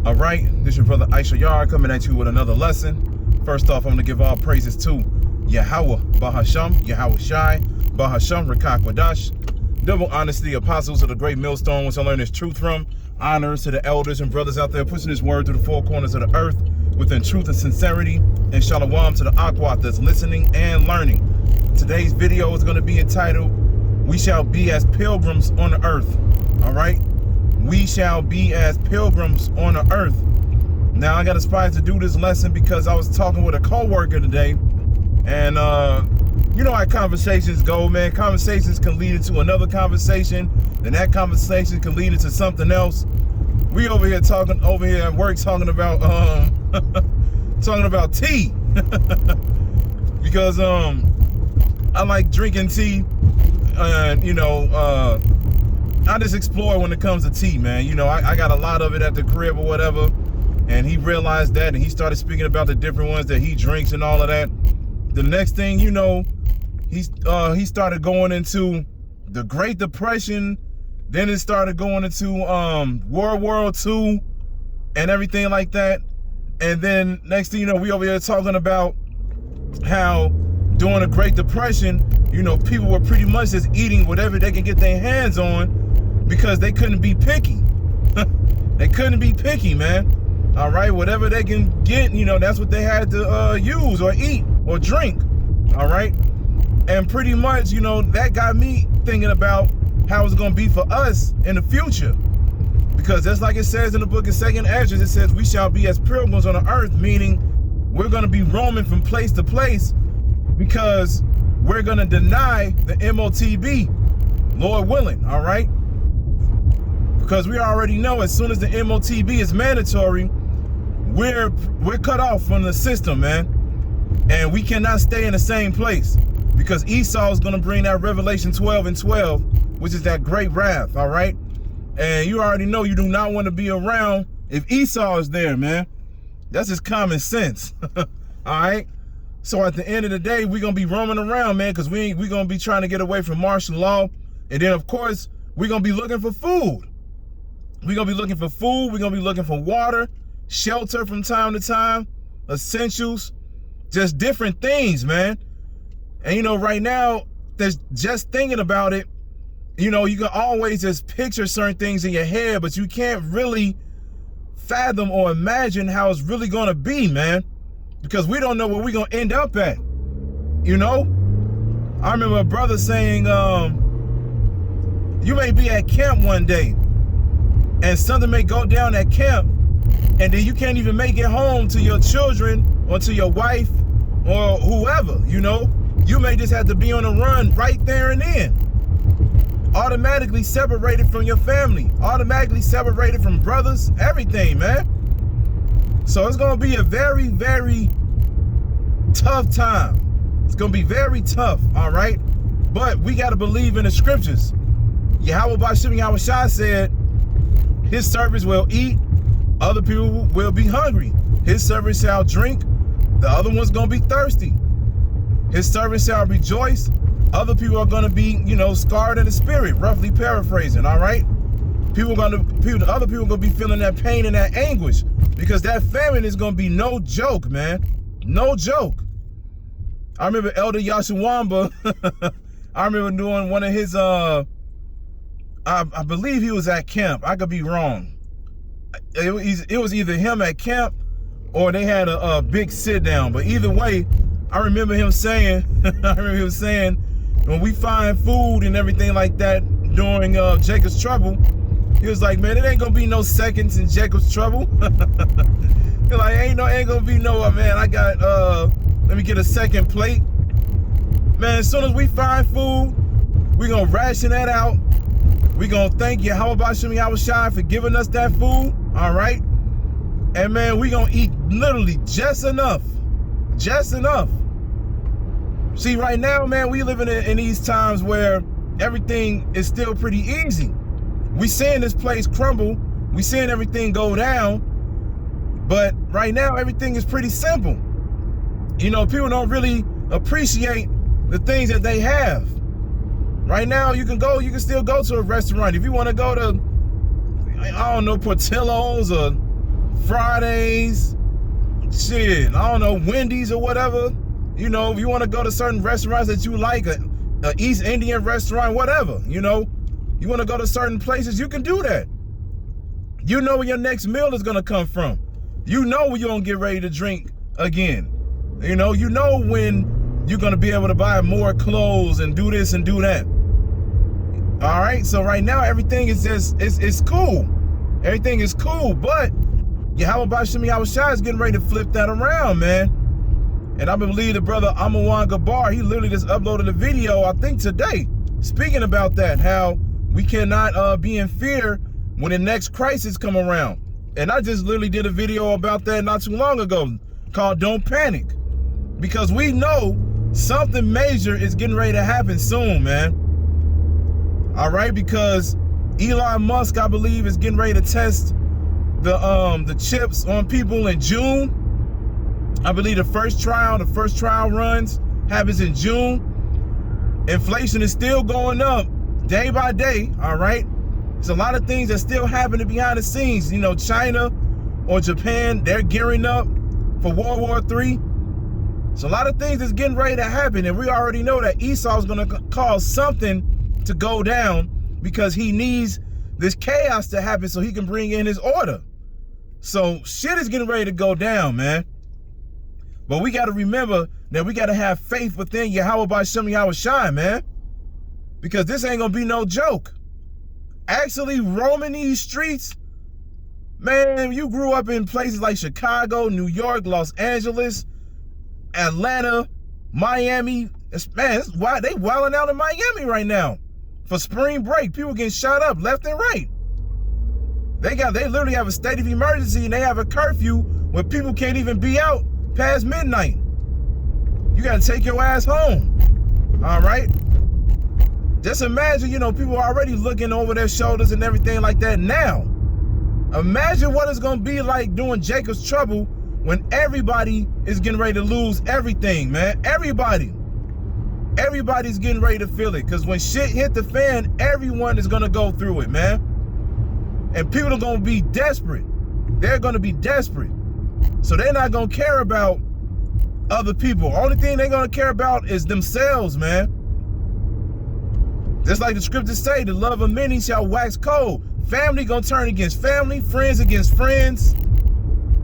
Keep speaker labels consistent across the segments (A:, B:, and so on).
A: All right, this is your brother Issachar coming at you with another lesson. First off, I'm going to give all praises to Yahweh, Bahasham, Yahweh Shai, Bahasham, Rachaa Quadash. Double honors to the apostles of the great millstone, which I learned this truth from. Honors to the elders and brothers out there pushing this word to the four corners of the earth within truth and sincerity. And shalom to the Aquat that's listening and learning. Today's video is going to be entitled, We Shall Be as Pilgrims on the Earth. All right? We shall be as pilgrims on the earth. Now, I got inspired to do this lesson because I was talking with a co-worker today. And, you know how conversations go, man. Conversations can lead into another conversation. Then that conversation can lead into something else. We over here at work talking about, talking about tea. Because, I like drinking tea. And, you know, I just explore when it comes to tea, man. You know, I got a lot of it at the crib or whatever. And he realized that, and he started speaking about the different ones that he drinks and all of that. The next thing you know, he started going into the Great Depression. Then it started going into World War II and everything like that. And then next thing you know, we over here talking about how during the Great Depression, you know, people were pretty much just eating whatever they can get their hands on because they couldn't be picky. They couldn't be picky, man. All right, whatever they can get, you know, that's what they had to use or eat or drink. All right. And pretty much, you know, that got me thinking about how it's going to be for us in the future. Because just like it says in the book of 2nd Esdras, it says we shall be as pilgrims on the earth, meaning we're going to be roaming from place to place because we're going to deny the MOTB, Lord willing, all right? Because we already know as soon as the MOTB is mandatory, we're cut off from the system, man. And we cannot stay in the same place because Esau is going to bring that Revelation 12 and 12, which is that great wrath, all right? And you already know you do not want to be around if Esau is there, man. That's just common sense, all right? So at the end of the day, we're going to be roaming around, man, because we're going to be trying to get away from martial law. And then, of course, we're going to be looking for food. We're going to be looking for food. We're going to be looking for water, shelter from time to time, essentials, just different things, man. And, you know, right now, there's just thinking about it, you know, you can always just picture certain things in your head, but you can't really fathom or imagine how it's really going to be, man. Because we don't know where we're going to end up at, you know? I remember a brother saying, you may be at camp one day and something may go down at camp and then you can't even make it home to your children or to your wife or whoever, you know? You may just have to be on a run right there and then. Automatically separated from your family, automatically separated from brothers, everything, man. So it's going to be a very, very tough time. It's going to be very tough, all right? But we got to believe in the scriptures. Yahweh Bashim Yahweh Shai said, his servants will eat, other people will be hungry. His servants shall drink, the other one's going to be thirsty. His servants shall rejoice, other people are going to be, you know, scarred in the spirit, roughly paraphrasing, all right? Other people are going to be feeling that pain and that anguish because that famine is going to be no joke, man. No joke. I remember Elder Yashawamba, I remember doing one of his, I believe he was at camp. I could be wrong. It was either him at camp or they had a big sit down. But either way, I remember him saying, when we find food and everything like that during Jacob's trouble, he was like, man, it ain't gonna be no seconds in Jacob's trouble. He's like, ain't gonna be no, man, I got, let me get a second plate. Man, as soon as we find food, we gonna ration that out. We gonna thank Yahweh Bashim Yahweh Shai for giving us that food, all right? And man, we gonna eat literally just enough. Just enough. See, right now, man, we living in these times where everything is still pretty easy. We seeing this place crumble. We seeing everything go down. But right now, everything is pretty simple. You know, people don't really appreciate the things that they have. Right now, you can still go to a restaurant. If you want to go to, I don't know, Portillo's or Fridays, shit, I don't know, Wendy's or whatever. You know, if you want to go to certain restaurants that you like, a East Indian restaurant, whatever, you know, you want to go to certain places, you can do that. You know where your next meal is going to come from. You know when you're going to get ready to drink again. You know when you're going to be able to buy more clothes and do this and do that. All right, so right now everything is just, it's cool. Everything is cool, but Yahweh Shem Yahushua is getting ready to flip that around, man. And I believe the brother Amawan Gabar, he literally just uploaded a video, I think today, speaking about that, how we cannot be in fear when the next crisis come around. And I just literally did a video about that not too long ago called Don't Panic. Because we know something major is getting ready to happen soon, man. All right, because Elon Musk, I believe, is getting ready to test the chips on people in June. I believe the first trial runs happens in June. Inflation is still going up day by day, all right? There's a lot of things that still happening behind the scenes. You know, China or Japan, they're gearing up for World War III. So a lot of things is getting ready to happen, and we already know that Esau is going to cause something to go down because he needs this chaos to happen so he can bring in his order. So shit is getting ready to go down, man. But we got to remember that we got to have faith within Yahweh Shem Yahushua, man. Because this ain't going to be no joke. Actually roaming these streets, man, you grew up in places like Chicago, New York, Los Angeles, Atlanta, Miami. Man, they wilding out in Miami right now. For spring break, people getting shot up left and right. They literally have a state of emergency and they have a curfew where people can't even be out past midnight. You got to take your ass home. All right? Just imagine, you know, people are already looking over their shoulders and everything like that now. Imagine what it's going to be like during Jacob's trouble when everybody is getting ready to lose everything, man. Everybody's getting ready to feel it, because when shit hit the fan, everyone is going to go through it, man. And people are going to be desperate. They're going to be desperate. So they're not going to care about other people. Only thing they're going to care about is themselves, man. Just like the scriptures say, the love of many shall wax cold. Family going to turn against family, friends against friends.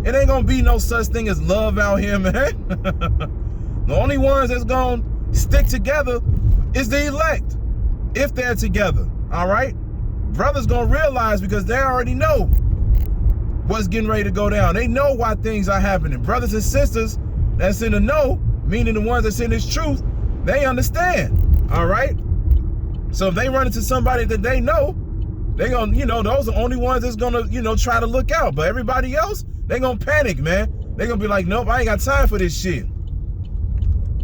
A: It ain't going to be no such thing as love out here, man. The only ones that's going to stick together is the elect, if they're together. All right, brothers gonna realize, because they already know what's getting ready to go down. They know why things are happening. Brothers and sisters that's in the know, meaning the ones that's in this truth, they understand. All right, so if they run into somebody that they know, they gonna, you know, those are the only ones that's gonna, you know, try to look out. But everybody else, they gonna panic, man. They gonna be like, nope, I ain't got time for this shit.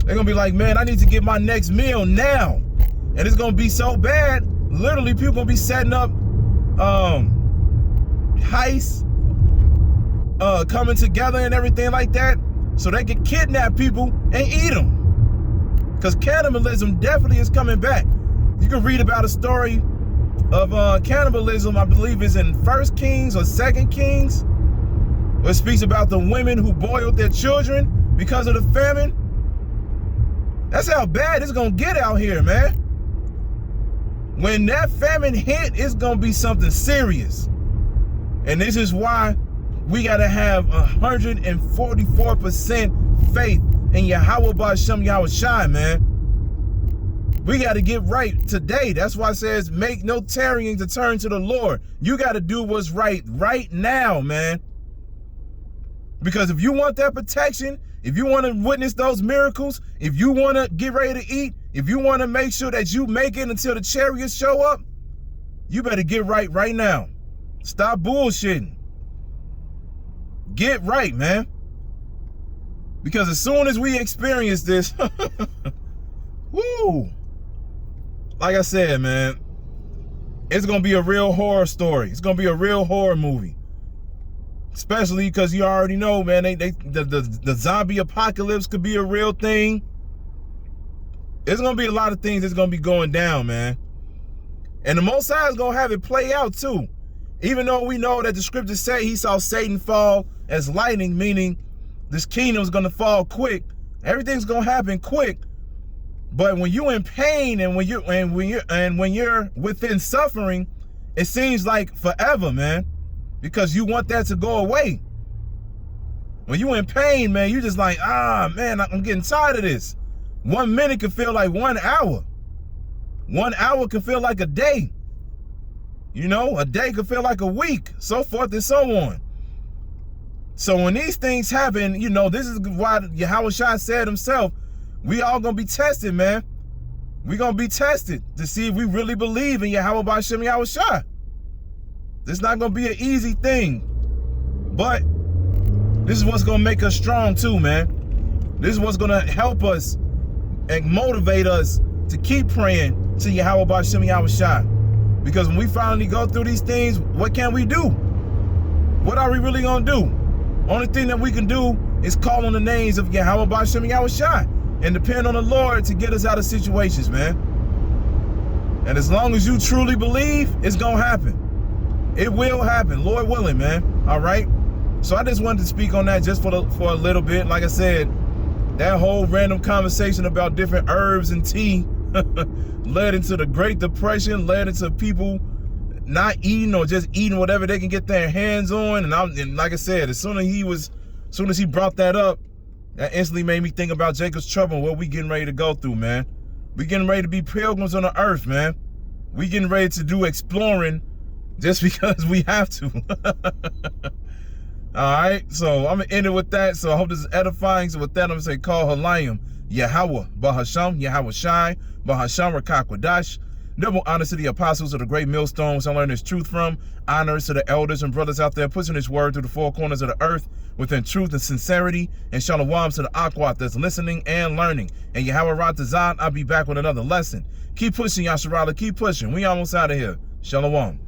A: They're going to be like, man, I need to get my next meal now. And it's going to be so bad, literally people going to be setting up heists, coming together and everything like that, so they can kidnap people and eat them. Because cannibalism definitely is coming back. You can read about a story of cannibalism, I believe is in 1 Kings or 2 Kings, where it speaks about the women who boiled their children because of the famine. That's how bad it's gonna get out here, man. When that famine hit, it's gonna be something serious. And this is why we gotta have 144% faith in Yahweh Shem Yahushua, man. We gotta get right today. That's why it says, make no tarrying to turn to the Lord. You gotta do what's right now, man. Because if you want that protection, if you want to witness those miracles, if you want to get ready to eat, if you want to make sure that you make it until the chariots show up, you better get right now. Stop bullshitting. Get right, man. Because as soon as we experience this, woo, like I said, man, it's going to be a real horror story. It's going to be a real horror movie. Especially because you already know, man, the zombie apocalypse could be a real thing. There's going to be a lot of things that's going to be going down, man. And the Most High is going to have it play out, too. Even though we know that the scriptures say he saw Satan fall as lightning, meaning this kingdom is going to fall quick. Everything's going to happen quick. But when you're in pain and when you're within suffering, it seems like forever, man, because you want that to go away. When you're in pain, man, you just like, man, I'm getting tired of this. 1 minute can feel like 1 hour. 1 hour can feel like a day. You know, a day could feel like a week, so forth and so on. So when these things happen, you know, this is why Yahushua said himself, we all gonna be tested, man. We gonna be tested to see if we really believe in Yahweh B'Shem Yahushua. This is not gonna be an easy thing, but this is what's gonna make us strong too, man. This is what's gonna help us and motivate us to keep praying to Yahweh B'Shem Yahushua. Because when we finally go through these things, what can we do? What are we really gonna do? Only thing that we can do is call on the names of Yahweh B'Shem Yahushua and depend on the Lord to get us out of situations, man. And as long as you truly believe, it's gonna happen. It will happen, Lord willing, man. All right. So I just wanted to speak on that just for a little bit. Like I said, that whole random conversation about different herbs and tea led into the Great Depression, led into people not eating or just eating whatever they can get their hands on. And like I said, as soon as he brought that up, that instantly made me think about Jacob's trouble and what we getting ready to go through, man. We getting ready to be pilgrims on the earth, man. We getting ready to do exploring just because we have to. All right, so I'm gonna end it with that. So I hope this is edifying. So with that, I'm gonna say, call Halayim, Yahweh, Bahasham, Yahweh Shai, Bahasham, Rakak Wadash. Double honors to the apostles of the great millstones I learned this truth from. Honors to the elders and brothers out there pushing this word through the four corners of the earth within truth and sincerity. And shalom to the Akwat that's listening and learning. And Yahweh Ratazan, I'll be back with another lesson. Keep pushing, Yasharala. Keep pushing. We almost out of here. Shalom.